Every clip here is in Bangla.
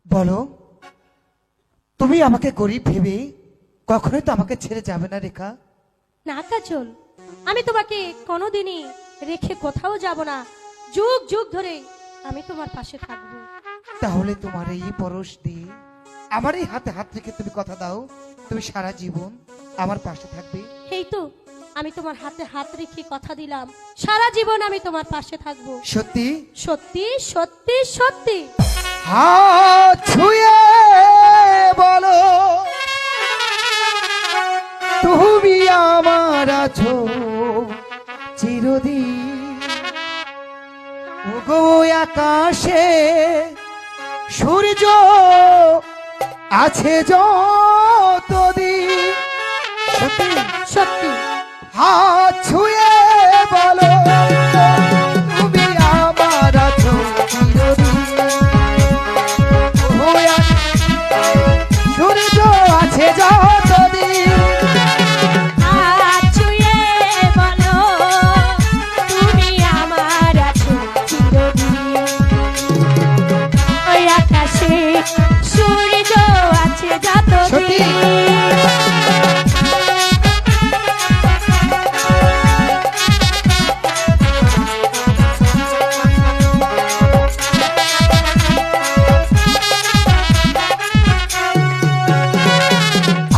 বলো, তুমি আমাকে গরিব ভেবে কখনোই তো আমাকে ছেড়ে যাবে না রেখা? না কাজল, আমি তোমাকে কোনোদিনই রেখে কোথাও যাব না। যুগ যুগ ধরে আমি তোমার পাশে থাকবো। তাহলে তোমার এই পরশ দিয়ে আমার এই হাতে হাত রেখে তুমি কথা দাও, তুমি সারা জীবন আমার পাশে থাকবে। এই তো আমি তোমার হাতে হাত রেখে কথা দিলাম, সারা জীবন আমি তোমার পাশে থাকবো। সত্যি? সত্যি সত্যি সত্যি। হাত ছুঁয়ে বলো, তুমি আমার আছো চিরদিন। ওগো আকাশে সূর্য আছে যতদিন। সত্যি সত্যি। হাত ছুঁয়ে বলো, তুমি আমার আছো চিরদিন। সূর্য আছে যতদিন। হাত ছুঁয়ে বলো, তুমি আমার আছো চিরদিন। ওই আকাশে সূর্য আছে যতদিন।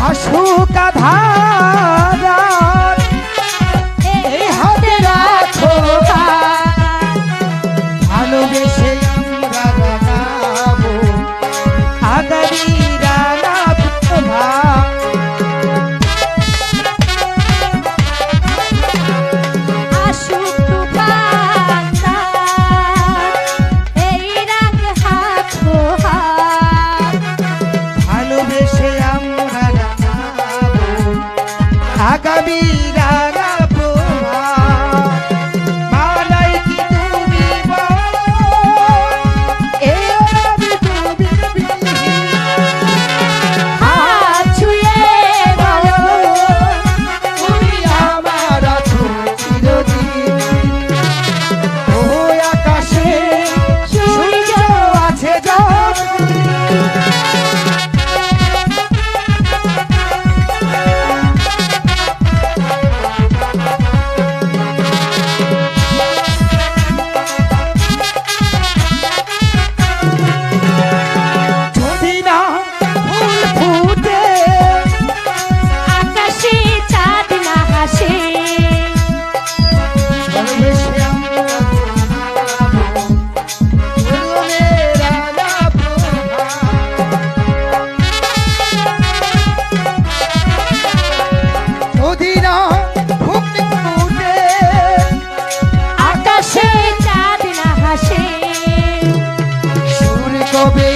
আসুক আধার এই হাতে রাখো, ভালোবেসে আমরা রাঙাবো আগামী রাঙা প্রভা। আসুক তুফান এই রাগ হাতো হাত। ভালোবেসে আমরা রাঙাবো আগামী রাঙা প্রভা। মালাই কি তুমি বলো, এ আমি তুমি বিহীন। হাত ছুঁয়ে বলো, তুমি আমার আছো চিরদিন। ওই আকাশে সূর্য আছে যতদিন। যদি না ফুল ফুটে, আকাশে চাঁদ না হাসে। ভালোবেসে আমরা রাঙাবো জীবনের রাঙা প্রভা। যদি না ফুল ফুটে, আকাশে চাঁদ না হাসে। সুর কবে